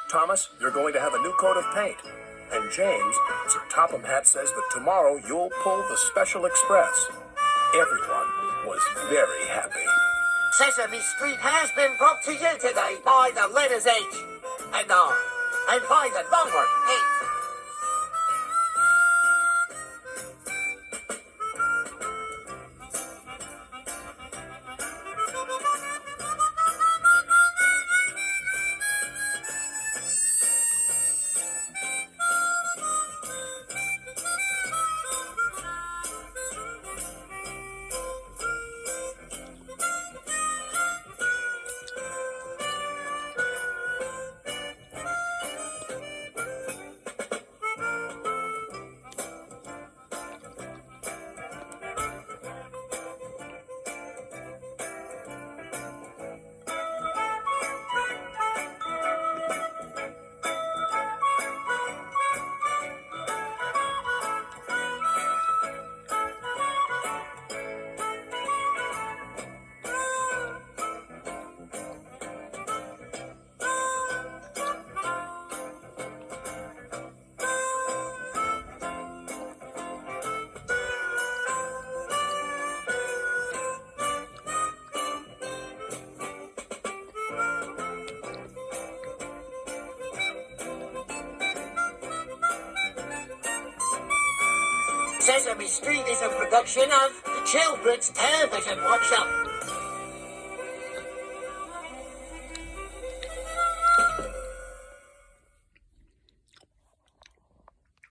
Thomas, you're going to have a new coat of paint. And James, Sir Topham Hatt says that tomorrow you'll pull the Special Express. Everyone was very happy. Sesame Street has been brought to you today by the letters H and R and by the number 8. Sesame Street is a production of the Children's Television Workshop.